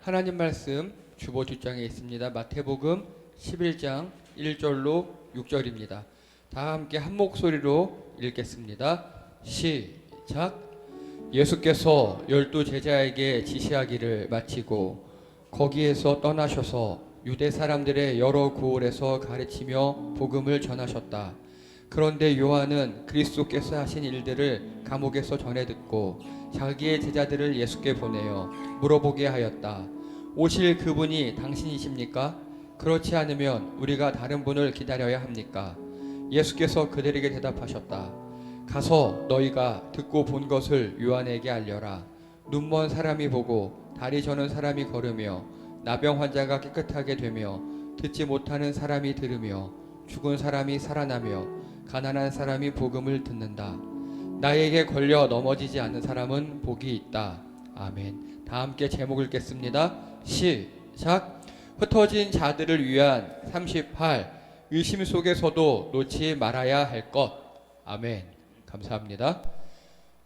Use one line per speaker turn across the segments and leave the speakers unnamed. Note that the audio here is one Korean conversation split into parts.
하나님 말씀 주보 뒷장에 있습니다. 마태복음 11장 1절로 6절입니다. 다 함께 한 목소리로 읽겠습니다. 시작. 예수께서 12 제자에게 지시하기를 마치고 거기에서 떠나셔서 유대 사람들의 여러 고을에서 가르치며 복음을 전하셨다. 그런데 요한은 그리스도께서 하신 일들을 감옥에서 전해 듣고 자기의 제자들을 예수께 보내어 물어보게 하였다. 오실 그분이 당신이십니까? 그렇지 않으면 우리가 다른 분을 기다려야 합니까? 예수께서 그들에게 대답하셨다. 가서 너희가 듣고 본 것을 요한에게 알려라. 눈먼 사람이 보고 다리 저는 사람이 걸으며 나병 환자가 깨끗하게 되며 듣지 못하는 사람이 들으며 죽은 사람이 살아나며 가난한 사람이 복음을 듣는다. 나에게 걸려 넘어지지 않는 사람은 복이 있다. 아멘. 다 함께 제목 읽겠습니다. 시작. 흩어진 자들을 위한 38. 의심 속에서도 놓지 말아야 할 것. 아멘. 감사합니다.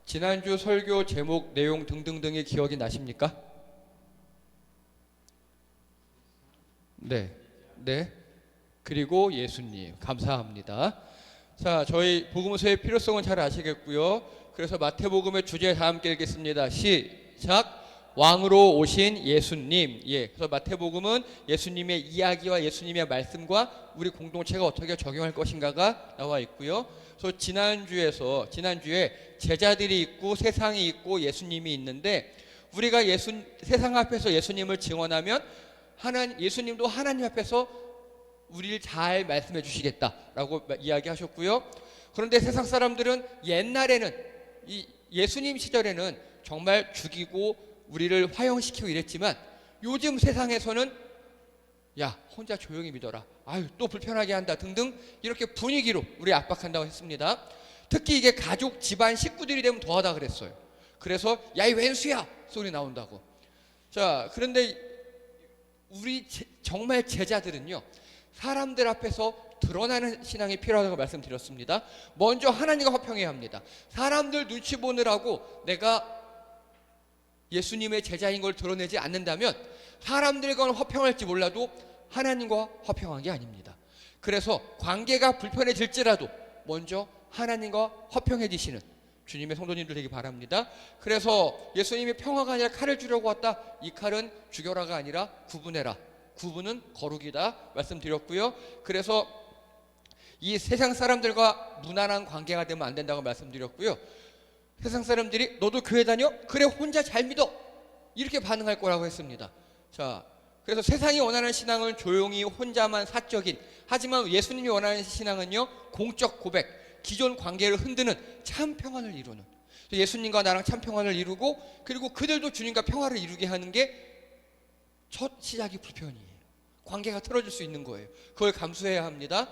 지난주 설교 제목, 내용 등등등이 기억이 나십니까? 네. 그리고 예수님. 감사합니다. 자, 저희 복음서의 필요성은 잘 아시겠고요. 그래서 마태복음의 주제 다 함께 읽겠습니다. 시작. 왕으로 오신 예수님. 그래서 마태복음은 예수님의 이야기와 예수님의 말씀과 우리 공동체가 어떻게 적용할 것인가가 나와 있고요. 그래서 지난주에 제자들이 있고 세상이 있고 예수님이 있는데, 우리가 세상 앞에서 예수님을 증언하면 예수님도 하나님 앞에서 우리를 잘 말씀해 주시겠다라고 이야기하셨고요. 그런데 세상 사람들은 옛날에는, 예수님 시절에는 정말 죽이고 우리를 화형시키고 이랬지만, 요즘 세상에서는 야, 혼자 조용히 믿어라, 아유 또 불편하게 한다 등등 이렇게 분위기로 우리 압박한다고 했습니다. 특히 이게 가족, 집안, 식구들이 되면 더하다 그랬어요. 그래서 야, 이 왼수야 소리 나온다고. 자, 그런데 우리 정말 제자들은요, 사람들 앞에서 드러나는 신앙이 필요하다고 말씀드렸습니다. 먼저 하나님과 화평해야 합니다. 사람들 눈치 보느라고 내가 예수님의 제자인 걸 드러내지 않는다면 사람들과는 화평할지 몰라도 하나님과 화평한 게 아닙니다. 그래서 관계가 불편해질지라도 먼저 하나님과 화평해지시는 주님의 성도님들 되기 바랍니다. 그래서 예수님이 평화가 아니라 칼을 주려고 왔다. 이 칼은 죽여라가 아니라 구분해라. 구분은 거룩이다 말씀드렸고요. 그래서 이 세상 사람들과 무난한 관계가 되면 안 된다고 말씀드렸고요. 세상 사람들이 너도 교회 다녀? 그래, 혼자 잘 믿어, 이렇게 반응할 거라고 했습니다. 자, 그래서 세상이 원하는 신앙은 조용히 혼자만 사적인, 하지만 예수님이 원하는 신앙은요, 공적 고백, 기존 관계를 흔드는 참 평안을 이루는, 예수님과 나랑 참 평안을 이루고, 그리고 그들도 주님과 평화를 이루게 하는 게 첫 시작이 불편이에요. 관계가 틀어질 수 있는 거예요. 그걸 감수해야 합니다.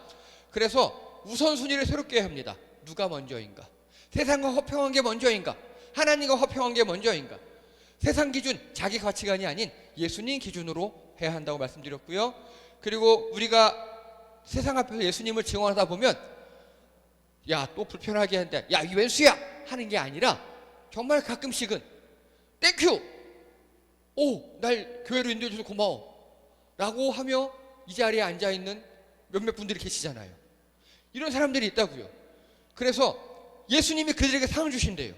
그래서 우선순위를 새롭게 해야 합니다. 누가 먼저인가? 세상과 화평한 게 먼저인가? 하나님과 화평한 게 먼저인가? 세상 기준, 자기 가치관이 아닌 예수님 기준으로 해야 한다고 말씀드렸고요. 그리고 우리가 세상 앞에서 예수님을 증언하다 보면 야, 또 불편하게 한다, 야, 이 왼수야 하는 게 아니라 정말 가끔씩은 땡큐, 오, 날 교회로 인도해줘서 고마워 라고 하며 이 자리에 앉아있는 몇몇 분들이 계시잖아요. 이런 사람들이 있다고요. 그래서 예수님이 그들에게 상을 주신대요.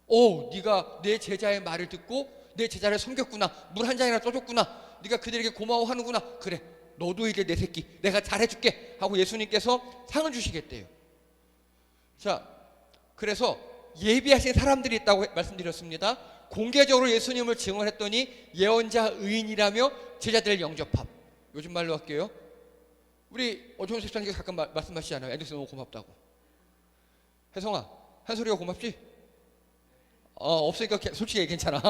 오, 네가 내 제자의 말을 듣고 내 제자를 섬겼구나, 물 한 잔이나 떠줬구나, 네가 그들에게 고마워하는구나, 그래, 너도 이제 내 새끼 내가 잘해줄게 하고 예수님께서 상을 주시겠대요. 자, 그래서 예비하신 사람들이 있다고 말씀드렸습니다. 공개적으로 예수님을 증언했더니 예언자, 의인이라며 제자들을 영접함. 요즘 말로 할게요. 우리 어종훈 집사님께서 가끔 말씀하시잖아요. 앤더슨 너무 고맙다고. 혜성아, 한소리가 고맙지? 없으니까 솔직히 괜찮아.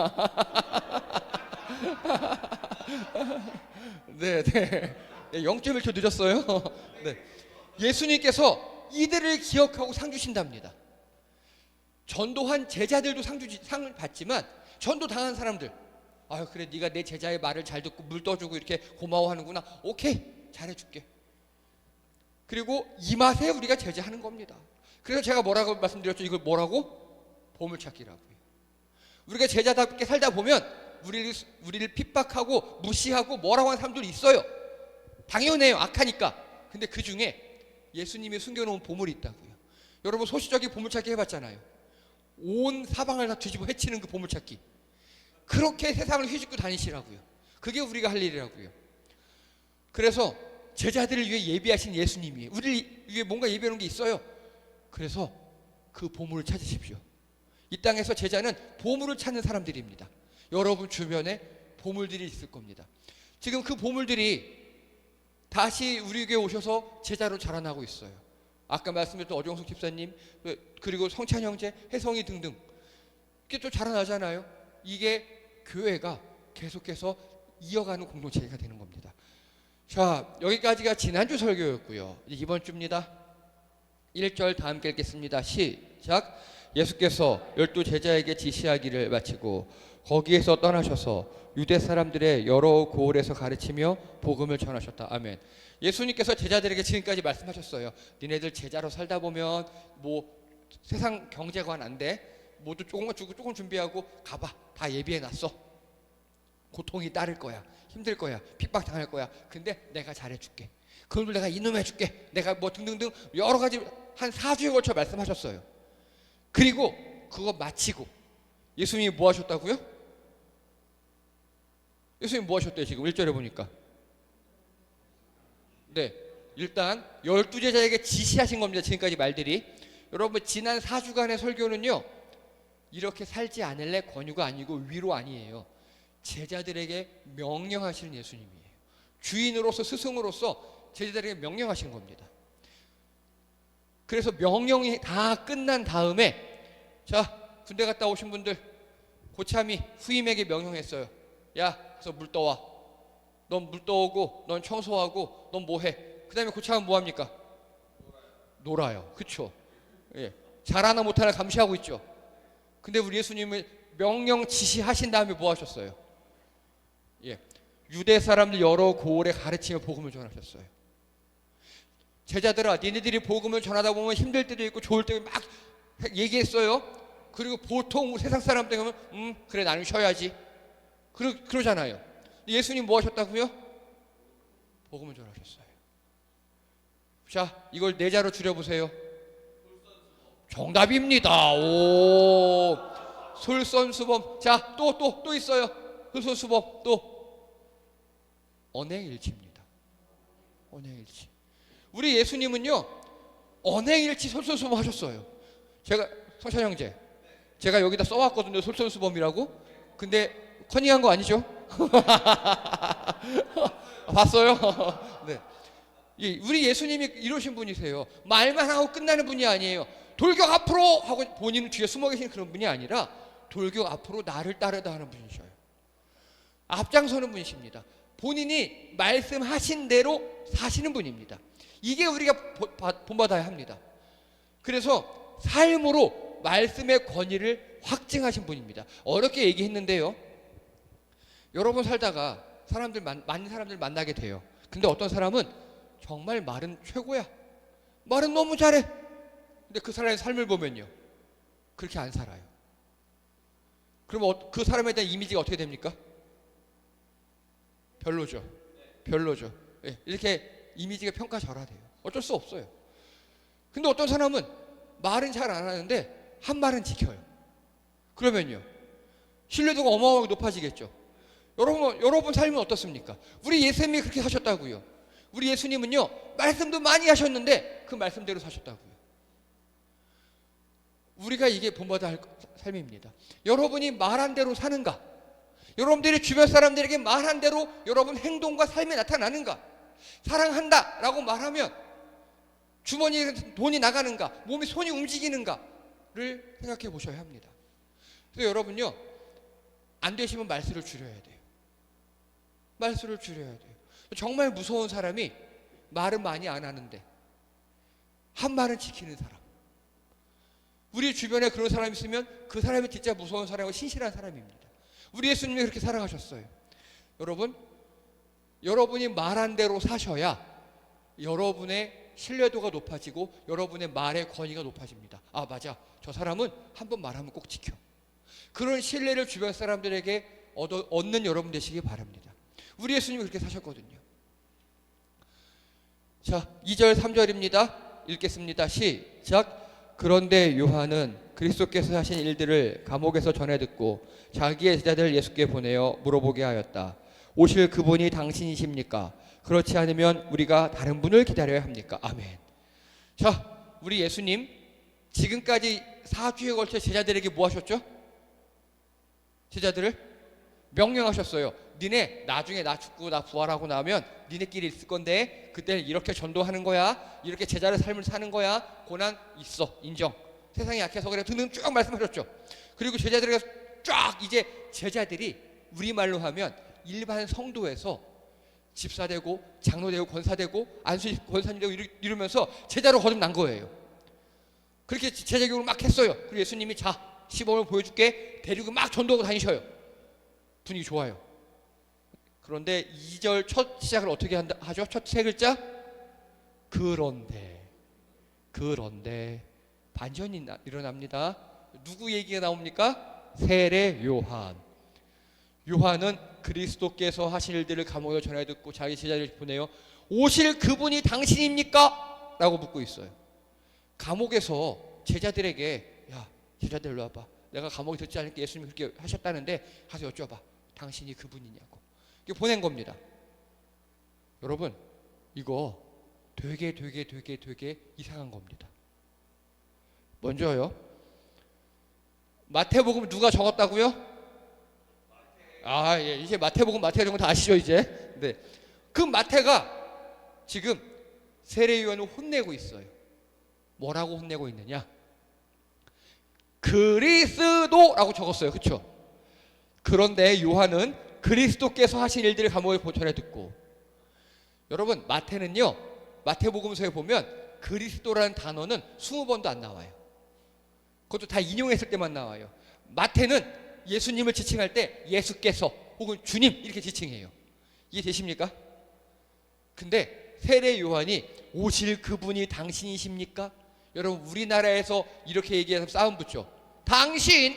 네. 0.1초 늦었어요. 네. 예수님께서 이들을 기억하고 상 주신답니다. 전도한 제자들도 상을 받지만, 전도 당한 사람들, 아유 그래, 네가 내 제자의 말을 잘 듣고 물 떠주고 이렇게 고마워하는구나, 오케이, 잘해줄게. 그리고 이 맛에 우리가 제자하는 겁니다. 그래서 제가 뭐라고 말씀드렸죠? 이걸 뭐라고? 보물찾기라고요. 우리가 제자답게 살다 보면 우리를 핍박하고 무시하고 뭐라고 하는 사람들이 있어요. 당연해요. 악하니까. 근데 그 중에 예수님이 숨겨놓은 보물이 있다고요. 여러분 소시적인 보물찾기 해봤잖아요. 온 사방을 다 뒤집어 헤치는 그 보물찾기. 그렇게 세상을 휘젓고 다니시라고요. 그게 우리가 할 일이라고요. 그래서 제자들을 위해 예비하신 예수님이 우리를 위해 뭔가 예비하는 게 있어요. 그래서 그 보물을 찾으십시오. 이 땅에서 제자는 보물을 찾는 사람들입니다. 여러분 주변에 보물들이 있을 겁니다. 지금 그 보물들이 다시 우리에게 오셔서 제자로 자라나고 있어요. 아까 말씀드렸던 어정숙 집사님, 그리고 성찬 형제, 혜성이 등등 이게 또 자라나잖아요. 이게 교회가 계속해서 이어가는 공동체가 되는 겁니다. 자, 여기까지가 지난주 설교였고요. 이제 이번 주입니다. 1절 다 함께 읽겠습니다. 시작. 예수께서 12제자에게 지시하기를 마치고 거기에서 떠나셔서 유대 사람들의 여러 고을에서 가르치며 복음을 전하셨다. 아멘. 예수님께서 제자들에게 지금까지 말씀하셨어요. 니네들 제자로 살다 보면 뭐 세상 경제관 안 돼. 모두 조금만 주고 조금 준비하고 가봐. 다 예비해놨어. 고통이 따를 거야. 힘들 거야. 핍박당할 거야. 근데 내가 잘해줄게. 그걸 내가 이놈해줄게. 내가 뭐 등등등 여러 가지 한 4주에 걸쳐 말씀하셨어요. 그리고 그거 마치고 예수님이 뭐 하셨다고요? 예수님이 뭐 하셨대요? 지금 1절에 보니까. 네, 일단 12제자에게 지시하신 겁니다. 지금까지 말들이. 여러분 지난 4주간의 설교는요, 이렇게 살지 않을래 권유가 아니고 위로 아니에요. 제자들에게 명령하시는 예수님이에요. 주인으로서 스승으로서 제자들에게 명령하신 겁니다. 그래서 명령이 다 끝난 다음에, 자, 군대 갔다 오신 분들 고참이 후임에게 명령했어요. 야, 가서 물 떠와. 넌 물 떠오고, 넌 청소하고, 넌 뭐해? 그 다음에 고참은 뭐합니까? 놀아요. 그쵸? 예. 잘하나 못하나 감시하고 있죠. 근데 우리 예수님은 명령 지시하신 다음에 뭐 하셨어요? 예. 유대 사람들 여러 고을에 가르치며 복음을 전하셨어요. 제자들아, 니네들이 복음을 전하다 보면 힘들 때도 있고 좋을 때도 막 얘기했어요. 그리고 보통 세상 사람들 보면 그래 나는 쉬어야지. 그러잖아요. 예수님 뭐 하셨다고요? 복음을 전하셨어요. 자, 이걸 네 자로 줄여보세요. 정답입니다. 오, 솔선수범. 자, 또 있어요. 솔선수범 또 언행일치입니다. 언행일치. 우리 예수님은요, 언행일치 솔선수범 하셨어요. 제가 성찬 형제, 제가 여기다 써왔거든요. 솔선수범이라고. 근데 커닝한 거 아니죠? 봤어요? 네. 우리 예수님이 이러신 분이세요. 말만 하고 끝나는 분이 아니에요. 돌격 앞으로 하고 본인은 뒤에 숨어 계신 그런 분이 아니라 돌격 앞으로 나를 따르다 하는 분이셔요. 앞장서는 분이십니다. 본인이 말씀하신 대로 사시는 분입니다. 이게 우리가 본받아야 합니다. 그래서 삶으로 말씀의 권위를 확증하신 분입니다. 어렵게 얘기했는데요, 여러분 살다가 많은 사람들 만나게 돼요. 근데 어떤 사람은 정말 말은 최고야. 말은 너무 잘해. 근데 그 사람의 삶을 보면요, 그렇게 안 살아요. 그럼 그 사람에 대한 이미지가 어떻게 됩니까? 별로죠. 별로죠. 예, 이렇게 이미지가 평가절하돼요. 어쩔 수 없어요. 근데 어떤 사람은 말은 잘 안 하는데 한 말은 지켜요. 그러면요, 신뢰도가 어마어마하게 높아지겠죠. 여러분 삶은 어떻습니까? 우리 예수님이 그렇게 하셨다고요. 우리 예수님은요, 말씀도 많이 하셨는데 그 말씀대로 사셨다고요. 우리가 이게 본받아야 할 삶입니다. 여러분이 말한 대로 사는가? 여러분들이 주변 사람들에게 말한 대로 여러분 행동과 삶에 나타나는가? 사랑한다 라고 말하면 주머니에 돈이 나가는가? 몸이 손이 움직이는가를 생각해 보셔야 합니다. 그래서 여러분요, 안 되시면 말수를 줄여야 돼요. 말수를 줄여야 돼요. 정말 무서운 사람이 말은 많이 안 하는데 한 말은 지키는 사람. 우리 주변에 그런 사람이 있으면 그 사람이 진짜 무서운 사람이고 신실한 사람입니다. 우리 예수님이 그렇게 살아가셨어요. 여러분이 말한 대로 사셔야 여러분의 신뢰도가 높아지고 여러분의 말의 권위가 높아집니다. 아, 맞아, 저 사람은 한 번 말하면 꼭 지켜. 그런 신뢰를 주변 사람들에게 얻는 여러분 되시기 바랍니다. 우리 예수님이 그렇게 사셨거든요. 자, 2절 3절입니다. 읽겠습니다. 시작. 그런데 요한은 그리스도께서 하신 일들을 감옥에서 전해 듣고 자기의 제자들 예수께 보내어 물어보게 하였다. 오실 그분이 당신이십니까? 그렇지 않으면 우리가 다른 분을 기다려야 합니까? 아멘. 자, 우리 예수님 지금까지 4주에 걸쳐 제자들에게 뭐 하셨죠? 제자들을 명령하셨어요. 니네 나중에 나 죽고 나 부활하고 나면 니네끼리 있을 건데 그때는 이렇게 전도하는 거야. 이렇게 제자의 삶을 사는 거야. 고난 있어. 인정. 세상이 약해서 그래. 등등 쭉 말씀하셨죠. 그리고 제자들에게 쫙 이제 제자들이 우리말로 하면 일반 성도에서 집사되고 장로되고 권사되고 안수 권사님 되고 이러면서 제자로 거듭난 거예요. 그렇게 제자 교육을 막 했어요. 그리고 예수님이 자 시범을 보여줄게 데리고 막 전도하고 다니셔요. 분위기 좋아요. 그런데 2절 첫 시작을 어떻게 하죠? 첫 세 글자? 그런데 반전이 일어납니다. 누구 얘기가 나옵니까? 세례 요한. 요한은 그리스도께서 하신 일들을 감옥에 전해 듣고 자기 제자를 보내요. 오실 그분이 당신입니까? 라고 묻고 있어요. 감옥에서 제자들에게 야 제자들 일로 와봐. 내가 감옥에 듣지 않을게 예수님이 그렇게 하셨다는데 가서 여쭤봐. 당신이 그분이냐고. 이렇게 보낸 겁니다. 여러분 이거 되게 이상한 겁니다. 먼저요. 마태복음 누가 적었다고요? 예, 이제 마태복음 마태가 적은 거 다 아시죠 이제? 네. 그 마태가 지금 세례 요한을 혼내고 있어요. 뭐라고 혼내고 있느냐? 그리스도라고 적었어요. 그렇죠? 그런데 요한은 그리스도께서 하신 일들을 감옥에 전해 듣고 여러분 마태는요. 마태복음서에 보면 그리스도라는 단어는 20번도 안 나와요. 그것도 다 인용했을 때만 나와요. 마태는 예수님을 지칭할 때 예수께서 혹은 주님 이렇게 지칭해요. 이해되십니까? 근데 세례 요한이 오실 그분이 당신이십니까? 여러분 우리나라에서 이렇게 얘기해서 싸움 붙죠. 당신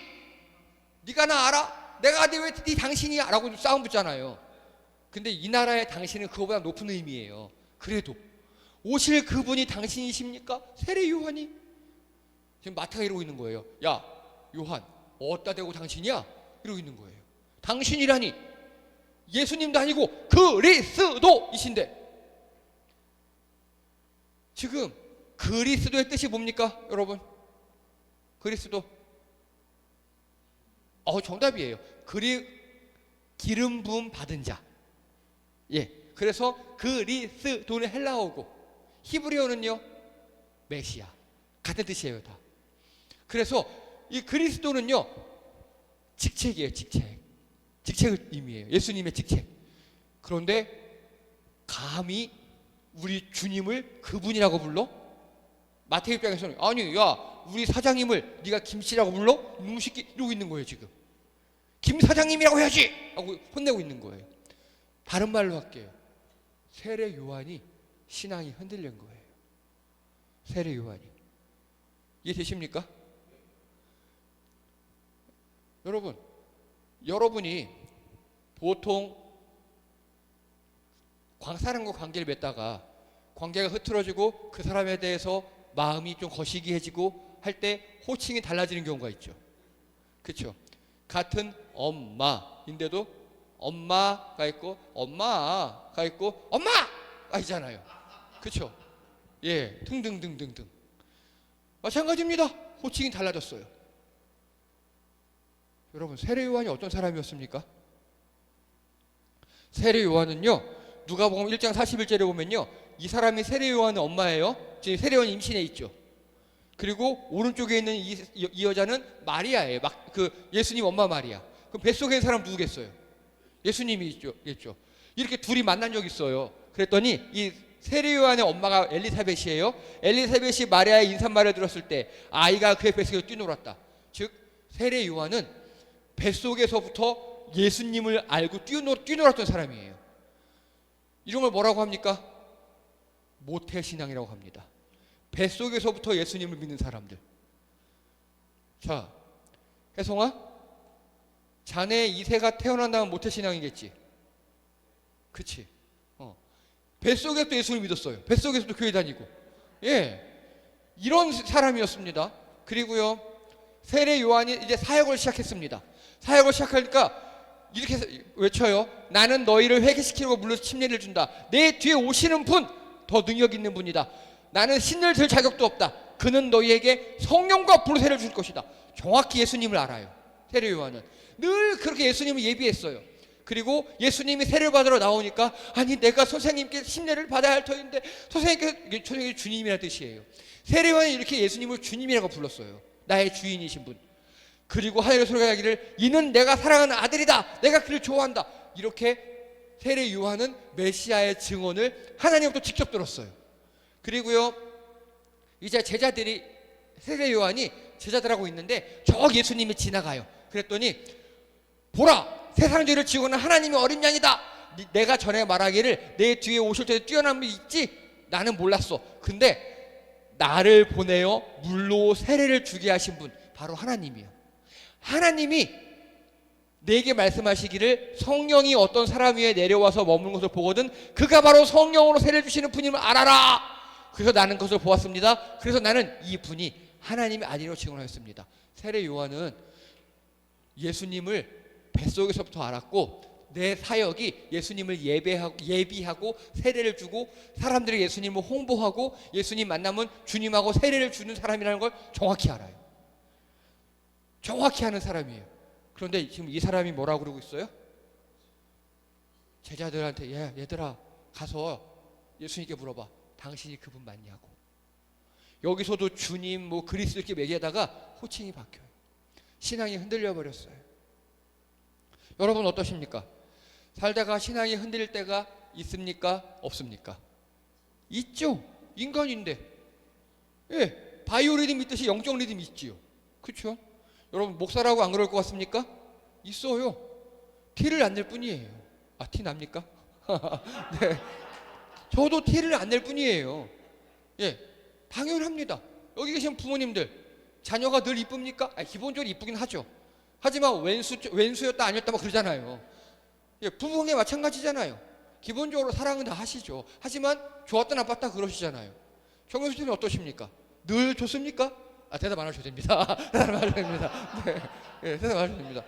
네가 나 알아? 내가 왜 네 당신이야? 라고 싸움 붙잖아요. 근데 이 나라의 당신은 그거보다 높은 의미예요. 그래도 오실 그분이 당신이십니까? 세례 요한이 지금 마태가 이러고 있는 거예요. 야 요한 어디다 대고 당신이야? 이러고 있는 거예요. 당신이라니 예수님도 아니고 그리스도이신데 지금 그리스도의 뜻이 뭡니까 여러분? 그리스도 정답이에요. 기름 부음 받은 자. 예, 그래서 그리스도는 헬라어고 히브리어는요 메시아 같은 뜻이에요 다. 그래서 이 그리스도는요 직책이에요. 직책을 의미해요. 예수님의 직책. 그런데 감히 우리 주님을 그분이라고 불러? 마태 입장에서는 아니 야 우리 사장님을 네가 김씨라고 불러? 이놈 새끼 이러고 있는 거예요 지금. 김 사장님이라고 해야지 하고 혼내고 있는 거예요. 다른 말로 할게요. 세례 요한이 신앙이 흔들린 거예요. 세례 요한이. 이해되십니까? 여러분이 보통 사람과 관계를 맺다가 관계가 흐트러지고 그 사람에 대해서 마음이 좀 거시기해지고 할 때 호칭이 달라지는 경우가 있죠. 그렇죠? 같은 엄마인데도 엄마가 있고 엄마가 있고 엄마가 있잖아요. 그렇죠? 예, 등등등등등. 마찬가지입니다. 호칭이 달라졌어요. 여러분 세례 요한이 어떤 사람이었습니까? 세례 요한은요 누가복음 1장 41절에 보면요 이 사람이 세례 요한의 엄마예요. 지금 세례 요한이 임신해 있죠. 그리고 오른쪽에 있는 이 여자는 마리아예요. 예수님 엄마 마리아. 그럼 뱃속에 있는 사람 누구겠어요? 예수님이겠죠. 이렇게 둘이 만난 적이 있어요. 그랬더니 이 세례 요한의 엄마가 엘리사벳이에요. 엘리사벳이 마리아의 인사말을 들었을 때 아이가 그의 뱃속에 뛰놀았다. 즉 세례 요한은 뱃속에서부터 예수님을 알고 뛰놀았던 사람이에요. 이런 걸 뭐라고 합니까? 모태신앙이라고 합니다. 뱃속에서부터 예수님을 믿는 사람들. 자, 혜성아 자네 이세가 태어난다면 모태신앙이겠지. 그치? 뱃속에서도 예수를 믿었어요. 뱃속에서도 교회 다니고. 예. 이런 사람이었습니다. 그리고요, 세례 요한이 이제 사역을 시작했습니다. 사역을 시작하니까 이렇게 외쳐요. 나는 너희를 회개시키려고 물러서 침례를 준다. 내 뒤에 오시는 분, 더 능력 있는 분이다. 나는 신을 들 자격도 없다. 그는 너희에게 성령과 불세를 줄 것이다. 정확히 예수님을 알아요. 세례 요한은 늘 그렇게 예수님을 예비했어요. 그리고 예수님이 세례를 받으러 나오니까, 아니 내가 선생님께 침례를 받아야 할 터인데, 선생님께 주님이라는 뜻이에요. 세례 요한이 이렇게 예수님을 주님이라고 불렀어요. 나의 주인이신 분. 그리고 하늘의 소리가 나기를 이는 내가 사랑하는 아들이다. 내가 그를 좋아한다. 이렇게 세례 요한은 메시아의 증언을 하나님부터 직접 들었어요. 그리고요, 이제 제자들이, 세례 요한이 제자들하고 있는데 저 예수님이 지나가요. 그랬더니 보라, 세상 죄를 지고는 하나님의 어린 양이다. 내가 전에 말하기를 내 뒤에 오실 때 뛰어난 분이 있지, 나는 몰랐어. 근데 나를 보내어 물로 세례를 주게 하신 분, 바로 하나님이에요. 하나님이 내게 말씀하시기를 성령이 어떤 사람 위에 내려와서 머무는 것을 보거든 그가 바로 성령으로 세례를 주시는 분임을 알아라. 그래서 나는 그것을 보았습니다. 그래서 나는 이 분이 하나님의 아들이라고 증언하였습니다. 세례 요한은 예수님을 뱃속에서부터 알았고, 내 사역이 예수님을 예비하고 세례를 주고 사람들이 예수님을 홍보하고 예수님 만나면 주님하고 세례를 주는 사람이라는 걸 정확히 알아요. 정확히 아는 사람이에요. 그런데 지금 이 사람이 뭐라고 그러고 있어요? 제자들한테, 얘들아 가서 예수님께 물어봐. 당신이 그분 맞냐고. 여기서도 주님 뭐 그리스도 이렇게 매기다가 호칭이 바뀌어요. 신앙이 흔들려 버렸어요. 여러분 어떠십니까? 살다가 신앙이 흔들릴 때가 있습니까? 없습니까? 있죠. 인간인데. 예, 바이오리듬 있듯이 영적 리듬 있지요. 그렇죠? 여러분 목사라고 안 그럴 것 같습니까? 있어요. 티를 안 낼 뿐이에요. 아, 티 납니까? 네. 저도 티를 안 낼 뿐이에요. 예, 당연합니다. 여기 계신 부모님들, 자녀가 늘 이쁩니까? 기본적으로 이쁘긴 하죠. 하지만 왼수였다 아니었다 뭐 그러잖아요. 예, 부부관계 마찬가지잖아요. 기본적으로 사랑은 다 하시죠. 하지만 좋았다 나빴다 그러시잖아요. 정영수님은 어떠십니까? 늘 좋습니까? 대답 안 하셔도 됩니다. 대답 안 하셔도 됩니다. 네, 네, 대답 안 하셔도 됩니다.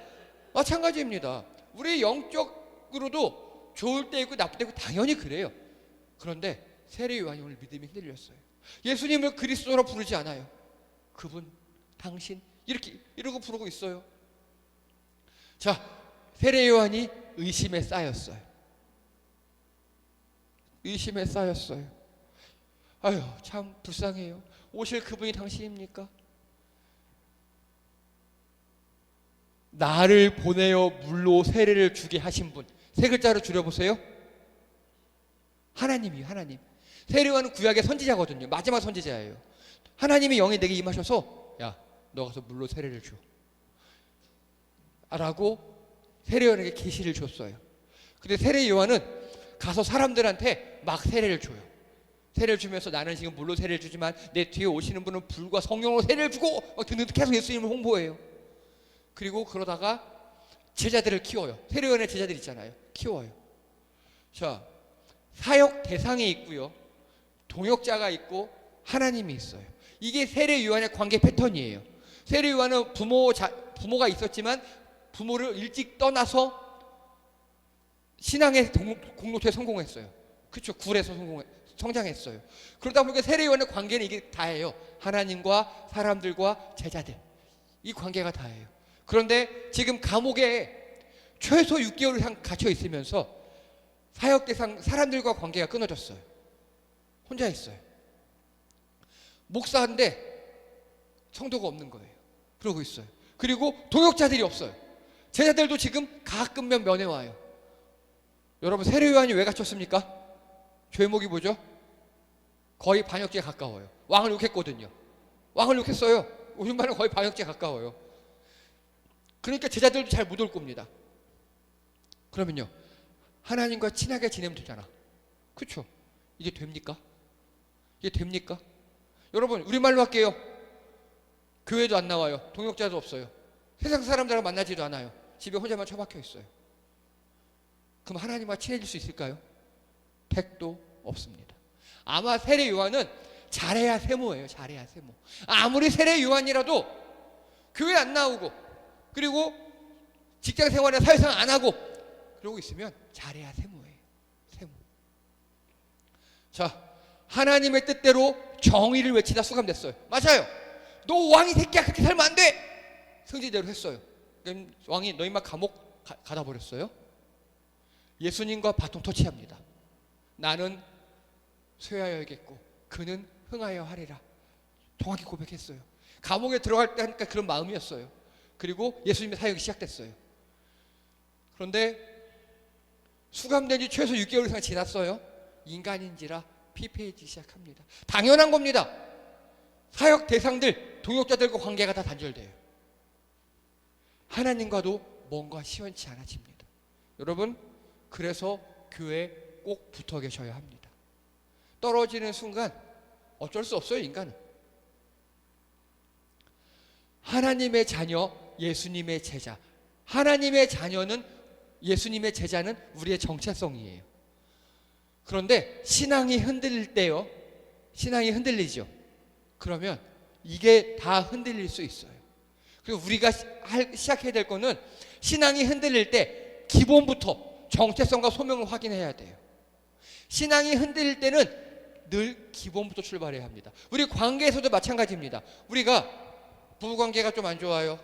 마찬가지입니다. 우리 영적으로도 좋을 때 있고 나쁠 때 있고 당연히 그래요. 그런데 세례 요한이 오늘 믿음이 흔들렸어요. 예수님을 그리스도로 부르지 않아요. 그분, 당신 이러고 부르고 있어요. 자, 세례 요한이 의심에 쌓였어요. 의심에 쌓였어요. 아유, 참 불쌍해요. 오실 그분이 당신입니까? 나를 보내어 물로 세례를 주게 하신 분, 세 글자로 줄여보세요. 하나님이에요. 하나님. 세례 요한은 구약의 선지자거든요. 마지막 선지자예요. 하나님이 영이 내게 임하셔서, 야, 너 가서 물로 세례를 줘 라고 세례 요한에게 계시를 줬어요. 근데 세례 요한은 가서 사람들한테 막 세례를 줘요. 세례를 주면서 나는 지금 물로 세례를 주지만 내 뒤에 오시는 분은 불과 성령으로 세례를 주고 계속 예수님을 홍보해요. 그리고 그러다가 제자들을 키워요. 세례 요한의 제자들 있잖아요. 키워요. 자, 사역 대상이 있고요, 동역자가 있고 하나님이 있어요. 이게 세례 요한의 관계 패턴이에요. 세례 요한은 부모가 있었지만 부모를 일찍 떠나서 신앙의 공동체에 성공했어요. 그렇죠. 굴에서 성장했어요. 그러다 보니까 세례 요한의 관계는 이게 다예요. 하나님과 사람들과 제자들, 이 관계가 다예요. 그런데 지금 감옥에 최소 6개월 이상 갇혀 있으면서 사역 대상 사람들과 관계가 끊어졌어요. 혼자 있어요. 목사인데 성도가 없는 거예요. 그러고 있어요. 그리고 동역자들이 없어요. 제자들도 지금 가끔면 면회 와요. 여러분, 세례 요한이 왜 갇혔습니까? 죄목이 뭐죠? 거의 반역죄에 가까워요. 왕을 욕했거든요. 왕을 욕했어요. 요즘 말은 거의 반역죄에 가까워요. 그러니까 제자들도 잘 못 올 겁니다. 그러면요, 하나님과 친하게 지내면 되잖아. 그렇죠? 이게 됩니까? 이게 됩니까? 여러분, 우리말로 할게요. 교회도 안 나와요. 동역자도 없어요. 세상 사람들하고 만나지도 않아요. 집에 혼자만 처박혀 있어요. 그럼 하나님과 친해질 수 있을까요? 택도 없습니다. 아마 세례 요한은 잘해야 세모예요. 잘해야 세모. 아무리 세례 요한이라도 교회 안 나오고 그리고 직장 생활이나 사회생활 안 하고 그러고 있으면 잘해야 세모예요. 세모. 자, 하나님의 뜻대로 정의를 외치다 수감됐어요. 맞아요. 너 왕이 새끼야, 그렇게 살면 안 돼. 성질대로 했어요. 그럼 왕이 너희 막 감옥 가다 버렸어요. 예수님과 바통 터치합니다. 나는 쇠하여야겠고 그는 흥하여 하리라. 정확히 고백했어요. 감옥에 들어갈 때 하니까 그런 마음이었어요. 그리고 예수님의 사역이 시작됐어요. 그런데 수감된 지 최소 6개월 이상 지났어요. 인간인지라 피폐해지기 시작합니다. 당연한 겁니다. 사역 대상들, 동역자들과 관계가 다 단절돼요. 하나님과도 뭔가 시원치 않아집니다. 여러분, 그래서 교회에 꼭 붙어 계셔야 합니다. 떨어지는 순간 어쩔 수 없어요, 인간은. 하나님의 자녀, 예수님의 제자. 하나님의 자녀는, 예수님의 제자는 우리의 정체성이에요. 그런데 신앙이 흔들릴 때요, 신앙이 흔들리죠. 그러면 이게 다 흔들릴 수 있어요. 그리고 우리가 시작해야 될 거는 신앙이 흔들릴 때 기본부터 정체성과 소명을 확인해야 돼요. 신앙이 흔들릴 때는 늘 기본부터 출발해야 합니다. 우리 관계에서도 마찬가지입니다. 우리가 부부관계가 좀 안 좋아요.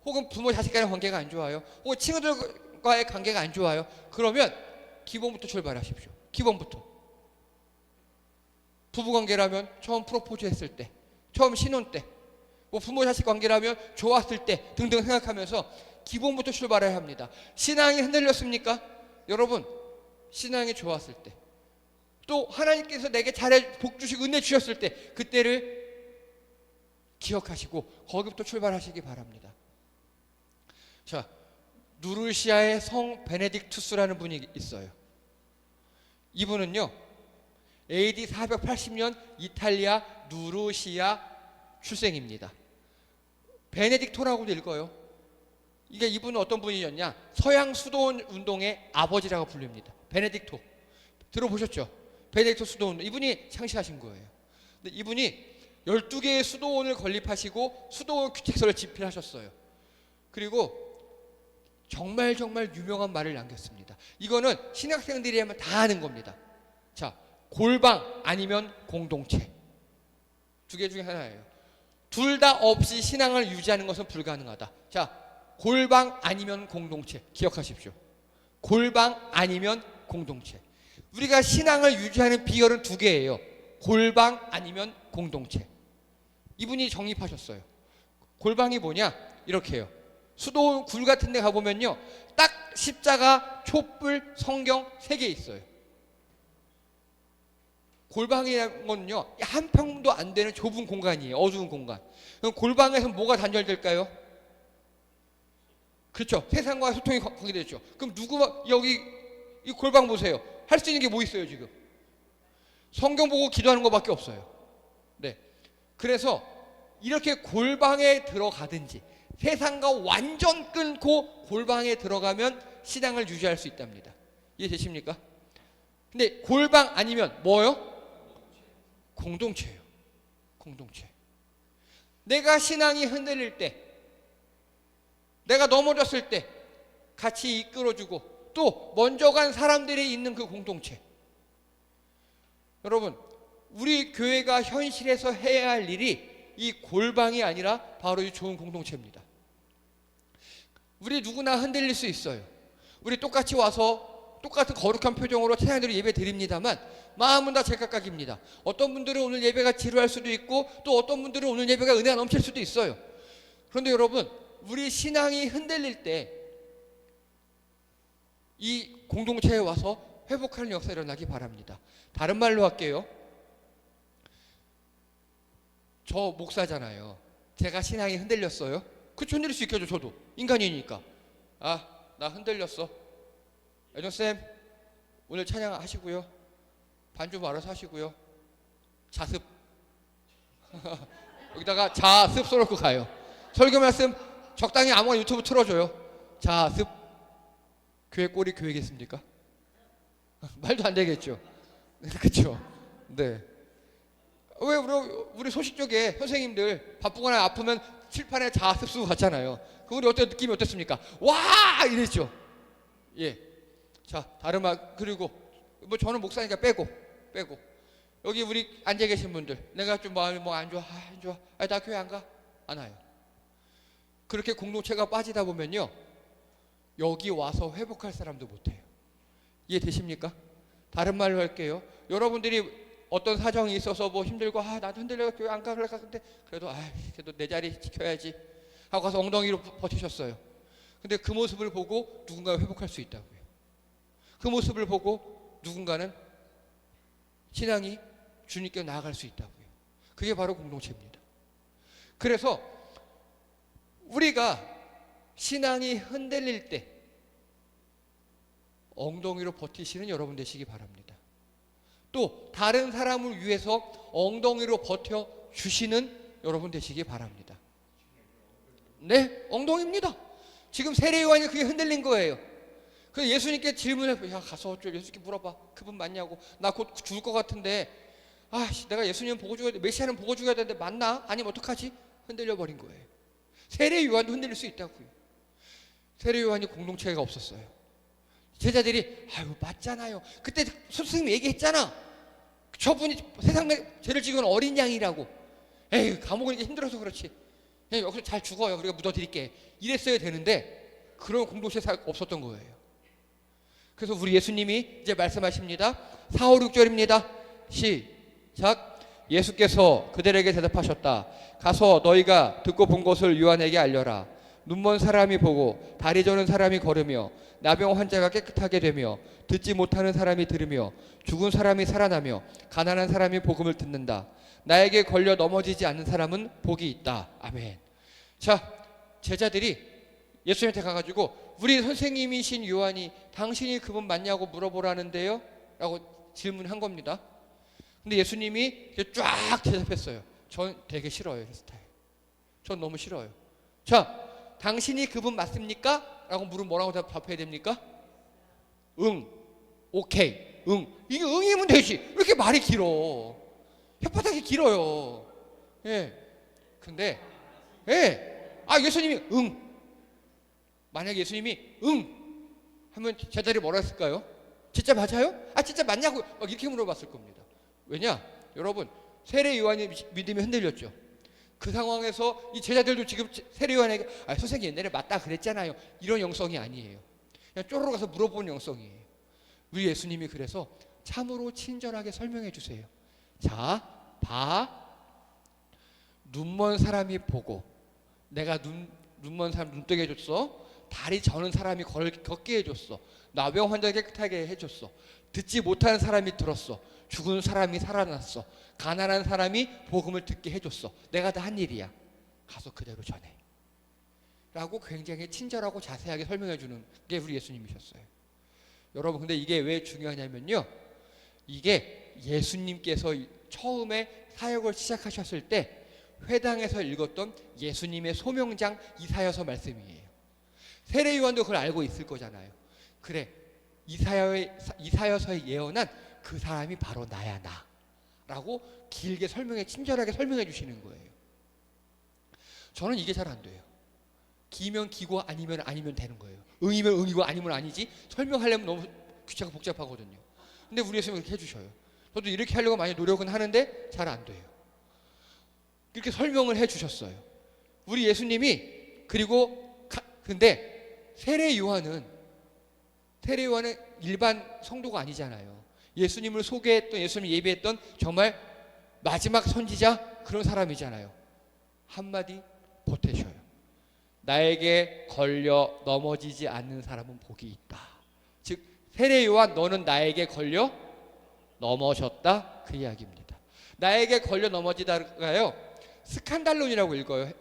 혹은 부모 자식 간의 관계가 안 좋아요. 혹은 친구들과의 관계가 안 좋아요. 그러면 기본부터 출발하십시오. 기본부터. 부부관계라면 처음 프로포즈 했을 때, 처음 신혼 때, 뭐 부모 자식 관계라면 좋았을 때 등등 생각하면서 기본부터 출발해야 합니다. 신앙이 흔들렸습니까? 여러분, 신앙이 좋았을 때, 또 하나님께서 내게 잘해 복 주시고 은혜 주셨을 때 그때를 기억하시고 거기부터 출발하시기 바랍니다. 자, 누르시아의 성 베네딕투스라는 분이 있어요. 이분은요, AD 480년 이탈리아 누르시아 출생입니다. 베네딕토라고도 읽어요. 이게 이분은 어떤 분이었냐? 서양 수도원 운동의 아버지라고 불립니다. 베네딕토. 들어보셨죠? 베네딕토 수도원. 이분이 창시하신 거예요. 근데 이분이 12개의 수도원을 건립하시고 수도원 규칙서를 집필하셨어요. 그리고 정말 유명한 말을 남겼습니다. 이거는 신학생들이 하면 다 아는 겁니다. 자, 골방 아니면 공동체. 두 개 중에 하나예요. 둘 다 없이 신앙을 유지하는 것은 불가능하다. 자, 골방 아니면 공동체. 기억하십시오. 골방 아니면 공동체. 우리가 신앙을 유지하는 비결은 두 개예요. 골방 아니면 공동체. 이분이 정립하셨어요. 골방이 뭐냐? 이렇게요. 수도 굴 같은 데 가보면요, 딱 십자가, 촛불, 성경 3개 있어요. 골방이라는 건요, 한 평도 안 되는 좁은 공간이에요. 어두운 공간. 그럼 골방에서 뭐가 단절될까요? 그렇죠. 세상과 소통이 관계되죠. 그럼 여기 이 골방 보세요. 할 수 있는 게 뭐 있어요, 지금? 성경 보고 기도하는 것밖에 없어요. 네. 그래서 이렇게 골방에 들어가든지 세상과 완전 끊고 골방에 들어가면 신앙을 유지할 수 있답니다. 이해되십니까? 근데 골방 아니면 뭐요? 공동체예요. 공동체. 내가 신앙이 흔들릴 때, 내가 넘어졌을 때 같이 이끌어주고 또 먼저 간 사람들이 있는 그 공동체. 여러분, 우리 교회가 현실에서 해야 할 일이 이 골방이 아니라 바로 이 좋은 공동체입니다. 우리 누구나 흔들릴 수 있어요. 우리 똑같이 와서 똑같은 거룩한 표정으로 찬양대로 예배 드립니다만 마음은 다 제각각입니다. 어떤 분들은 오늘 예배가 지루할 수도 있고 또 어떤 분들은 오늘 예배가 은혜가 넘칠 수도 있어요. 그런데 여러분, 우리 신앙이 흔들릴 때 이 공동체에 와서 회복하는 역사가 일어나기 바랍니다. 다른 말로 할게요. 저 목사잖아요. 제가 신앙이 흔들렸어요. 그쵸, 흔들릴 수 있겠죠. 저도 인간이니까. 아, 나 흔들렸어. 애정쌤, 오늘 찬양하시고요. 반주 알아서 하시고요. 자습 여기다가 자습 써놓고 가요. 설교 말씀 적당히 아무거나 유튜브 틀어줘요. 자습 교회 꼴이 교회겠습니까? 말도 안 되겠죠. 그렇죠. 네. 왜 우리 소식 쪽에 선생님들 바쁘거나 아프면 칠판에 자습 쓰고 갔잖아요. 그분이 느낌이 어땠습니까? 와 이랬죠. 예. 자 다른 말 그리고 뭐 저는 목사니까 빼고 여기 우리 앉아 계신 분들 내가 좀 마음이 뭐 안 좋아 안 좋아 나 교회 안 가 안 와요. 그렇게 공동체가 빠지다 보면요 여기 와서 회복할 사람도 못해요. 이해되십니까? 다른 말로 할게요. 여러분들이 어떤 사정이 있어서 뭐 힘들고 나도 흔들려 교회 안 가려고 하는데 그래도 내 자리 지켜야지 하고 가서 엉덩이로 버티셨어요. 근데 그 모습을 보고 누군가 회복할 수 있다고요. 그 모습을 보고 누군가는 신앙이 주님께 나아갈 수 있다고요. 그게 바로 공동체입니다. 그래서 우리가 신앙이 흔들릴 때 엉덩이로 버티시는 여러분 되시기 바랍니다. 또 다른 사람을 위해서 엉덩이로 버텨 주시는 여러분 되시기 바랍니다. 네, 엉덩이입니다. 지금 세례 요한이 그게 흔들린 거예요. 그래서 예수님께 질문을 가서 예수님께 물어봐. 그분 맞냐고. 나 곧 죽을 것 같은데 내가 예수님 보고 죽어야 돼. 메시아는 보고 죽어야 되는데 맞나? 아니면 어떡하지? 흔들려 버린 거예요. 세례 요한도 흔들릴 수 있다고요. 세례 요한이 공동체가 없었어요. 제자들이 맞잖아요. 그때 선생님이 얘기했잖아. 저분이 세상에 죄를 지은 어린 양이라고. 감옥에 있기 힘들어서 그렇지. 여기서 잘 죽어요. 우리가 묻어드릴게. 이랬어야 되는데 그런 공동체가 없었던 거예요. 그래서 우리 예수님이 이제 말씀하십니다. 4, 5, 6절입니다. 시작. 예수께서 그들에게 대답하셨다. 가서 너희가 듣고 본 것을 요한에게 알려라. 눈먼 사람이 보고 다리 저는 사람이 걸으며 나병 환자가 깨끗하게 되며 듣지 못하는 사람이 들으며 죽은 사람이 살아나며 가난한 사람이 복음을 듣는다. 나에게 걸려 넘어지지 않는 사람은 복이 있다. 아멘. 자, 제자들이 예수님한테 가가지고 우리 선생님이신 요한이 당신이 그분 맞냐고 물어보라는데요? 라고 질문한 겁니다. 근데 예수님이 쫙 대답했어요. 전 되게 싫어요. 그 스타일. 전 너무 싫어요. 자, 당신이 그분 맞습니까? 라고 물으면 뭐라고 답해야 됩니까? 응, 오케이, 응. 이게 응이면 되지. 왜 이렇게 말이 길어? 혓바닥이 길어요. 예. 근데, 예수님이 응. 만약에 예수님이 응. 하면 제자들이 뭐라 했을까요? 진짜 맞아요? 진짜 맞냐고? 이렇게 물어봤을 겁니다. 왜냐? 여러분, 세례 요한의 믿음이 흔들렸죠. 그 상황에서 이 제자들도 지금 세례 요한에게 선생님 옛날에 맞다 그랬잖아요. 이런 영성이 아니에요. 그냥 쪼르르 가서 물어보는 영성이에요. 우리 예수님이 그래서 참으로 친절하게 설명해 주세요. 자, 눈먼 사람이 보고 내가 눈먼 사람 눈뜨게 해줬어. 다리 저는 사람이 걷게 해줬어. 나병 환자 깨끗하게 해줬어. 듣지 못하는 사람이 들었어. 죽은 사람이 살아났어. 가난한 사람이 복음을 듣게 해줬어. 내가 다 한 일이야. 가서 그대로 전해. 라고 굉장히 친절하고 자세하게 설명해 주는 게 우리 예수님이셨어요. 여러분 근데 이게 왜 중요하냐면요. 이게 예수님께서 처음에 사역을 시작하셨을 때 회당에서 읽었던 예수님의 소명장 이사야서 말씀이에요. 세례 요한도 그걸 알고 있을 거잖아요. 그래, 이사야서에 예언한 그 사람이 바로 나야 나 라고 길게 친절하게 설명해 주시는 거예요. 저는 이게 잘 안 돼요. 기면 기고 아니면 되는 거예요. 응이면 응이고 아니면 아니지 설명하려면 너무 귀찮고 복잡하거든요. 근데 우리 예수님은 그렇게 해주셔요. 저도 이렇게 하려고 많이 노력은 하는데 잘 안 돼요. 이렇게 설명을 해주셨어요. 우리 예수님이 근데 세례 요한은 일반 성도가 아니잖아요. 예수님을 소개했던 예수님을 예배했던 정말 마지막 선지자 그런 사람이잖아요. 한마디 보태셔요. 나에게 걸려 넘어지지 않는 사람은 복이 있다. 즉 세례 요한 너는 나에게 걸려 넘어졌다 그 이야기입니다. 나에게 걸려 넘어지다가요 스칸달론이라고 읽어요.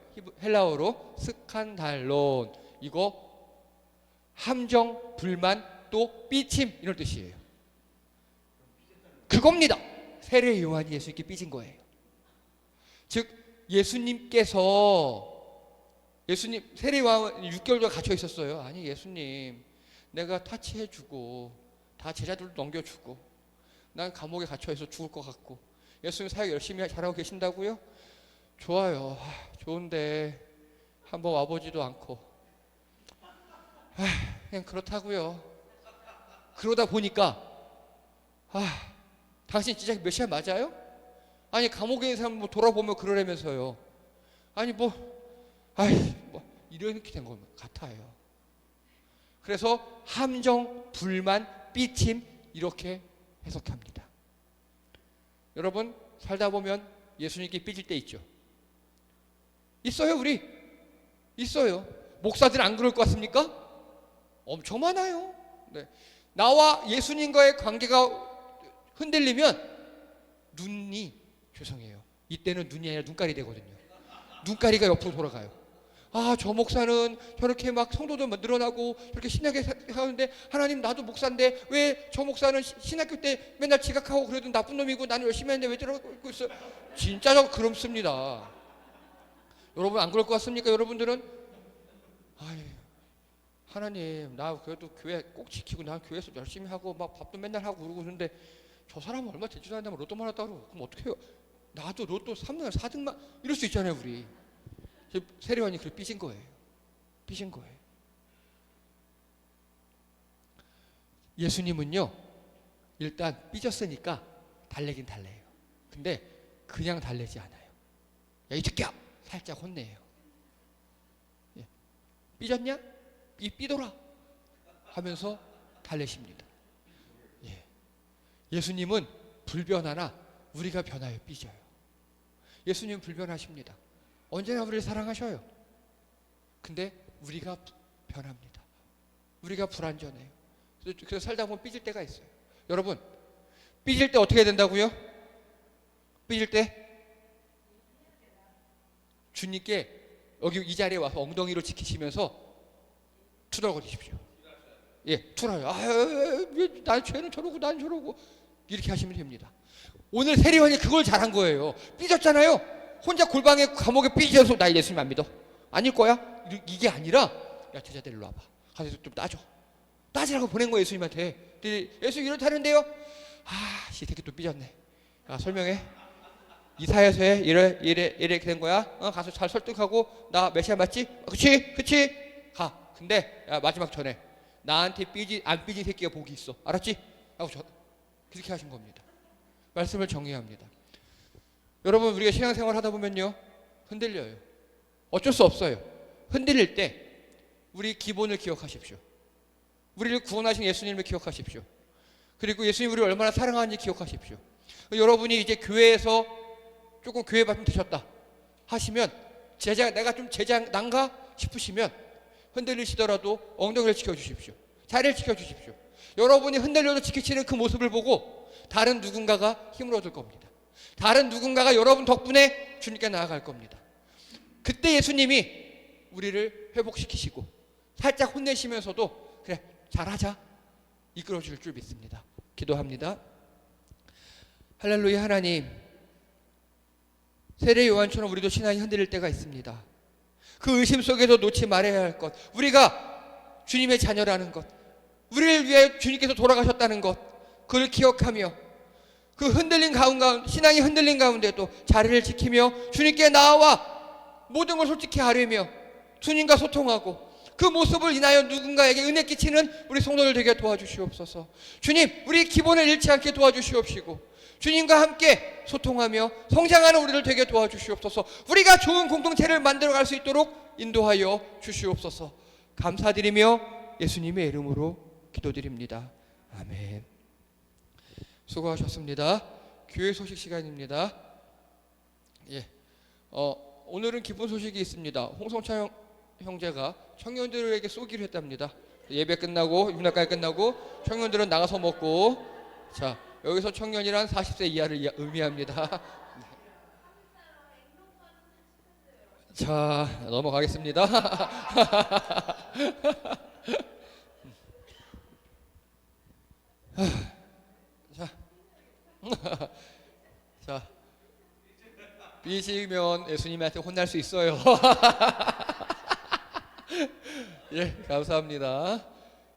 헬라어로 스칸달론. 이거 함정, 불만, 또 삐침 이런 뜻이에요. 그겁니다. 세례 요한이 예수님께 삐진 거예요. 즉 예수님께서 예수님 세례요한 6개월 동안 갇혀 있었어요. 아니 예수님, 내가 타치해주고 다 제자들 넘겨주고 난 감옥에 갇혀 있어 죽을 것 같고 예수님 사역 열심히 잘하고 계신다고요? 좋아요. 좋은데 한번 와보지도 않고 그냥 그렇다고요. 그러다 보니까 당신 진짜 메시아 맞아요? 아니 감옥에 있는 사람 뭐 돌아보면 그러라면서요. 아니 뭐 이렇게 된 것 같아요. 그래서 함정, 불만, 삐침 이렇게 해석합니다. 여러분 살다 보면 예수님께 삐질 때 있죠. 있어요. 우리 있어요. 목사들 안 그럴 것 같습니까? 엄청 많아요. 네. 나와 예수님과의 관계가 흔들리면 눈이, 죄송해요, 이때는 눈이 아니라 눈깔이 되거든요. 눈깔이가 옆으로 돌아가요. 저 목사는 저렇게 막 성도도 늘어나고 저렇게 신나게 하는데 하나님 나도 목사인데 왜 저 목사는 신학교 때 맨날 지각하고 그래도 나쁜 놈이고 나는 열심히 하는데 왜 저러고 있어. 진짜 저 그렇습니다. 여러분 안 그럴 것 같습니까? 여러분들은 하나님 나 그래도 교회 꼭 지키고 난 교회에서 열심히 하고 막 밥도 맨날 하고 그러고 있는데 저 사람은 얼마 되지도 않는다면 로또 말았다 그러고 그럼 어떡해요? 나도 로또 3등 4등만 이럴 수 있잖아요. 우리 세례요한이 그렇게 삐진 거예요. 예수님은요 일단 삐졌으니까 달래긴 달래요. 근데 그냥 달래지 않아요. 야 이 새끼야 살짝 혼내요. 삐졌냐? 삐돌아 하면서 달래십니다. 예수님은 불변하나 우리가 변하여 삐져요. 예수님은 불변하십니다. 언제나 우리를 사랑하셔요. 근데 우리가 변합니다. 우리가 불완전해요. 그래서 살다 보면 삐질 때가 있어요. 여러분 삐질 때 어떻게 된다고요? 삐질 때 주님께 여기 이 자리에 와서 엉덩이로 지키시면서 투덜거리십시오. 투덜어요. 난 죄는 저러고 난 저러고 이렇게 하시면 됩니다. 오늘 세례요한이 그걸 잘한 거예요. 삐졌잖아요. 혼자 골방에 감옥에 삐져서 나 예수님 안 믿어. 아닐 거야? 이게 아니라 야 제자들 일로 와봐. 가서 좀 따지라고 보낸 거예요. 예수님한테. 예수님 이렇다는데요. 이 새끼 또 삐졌네. 설명해. 이사야서에 이렇게 된 거야. 가서 잘 설득하고 나 메시아 맞지? 그치? 가. 근데 마지막 전에 나한테 안 삐진 새끼가 복이 있어. 알았지? 하고 그렇게 하신 겁니다. 말씀을 정리합니다. 여러분 우리가 신앙생활 하다 보면요 흔들려요. 어쩔 수 없어요. 흔들릴 때 우리 기본을 기억하십시오. 우리를 구원하신 예수님을 기억하십시오. 그리고 예수님 우리를 얼마나 사랑하는지 기억하십시오. 여러분이 이제 교회에서 조금 교회 받침 되셨다 하시면 내가 좀 제자 난가 싶으시면 흔들리시더라도 엉덩이를 지켜주십시오. 자리를 지켜주십시오. 여러분이 흔들려도 지키시는 그 모습을 보고 다른 누군가가 힘을 얻을 겁니다. 다른 누군가가 여러분 덕분에 주님께 나아갈 겁니다. 그때 예수님이 우리를 회복시키시고 살짝 혼내시면서도 그래 잘하자 이끌어 줄 줄 믿습니다. 기도합니다. 할렐루야. 하나님, 세례 요한처럼 우리도 신앙이 흔들릴 때가 있습니다. 그 의심 속에서 놓지 말아야 할 것, 우리가 주님의 자녀라는 것, 우리를 위해 주님께서 돌아가셨다는 것, 그걸 기억하며 그 흔들린 가운데, 신앙이 흔들린 가운데도 자리를 지키며 주님께 나와 모든 걸 솔직히 하려며 주님과 소통하고 그 모습을 인하여 누군가에게 은혜 끼치는 우리 성도들 되게 도와주시옵소서. 주님, 우리 기본을 잃지 않게 도와주시옵시고 주님과 함께 소통하며 성장하는 우리를 되게 도와주시옵소서. 우리가 좋은 공동체를 만들어갈 수 있도록 인도하여 주시옵소서. 감사드리며 예수님의 이름으로 기도드립니다. 아멘. 수고하셨습니다. 교회 소식 시간입니다. 오늘은 기쁜 소식이 있습니다. 홍성찬 형제가 청년들에게 쏘기로 했답니다. 예배 끝나고 윤학까지 끝나고 청년들은 나가서 먹고, 자 여기서 청년이란 40세 이하를 의미합니다. 자 넘어가겠습니다. 자 삐지면 예수님한테 혼날 수 있어요. 예, 감사합니다.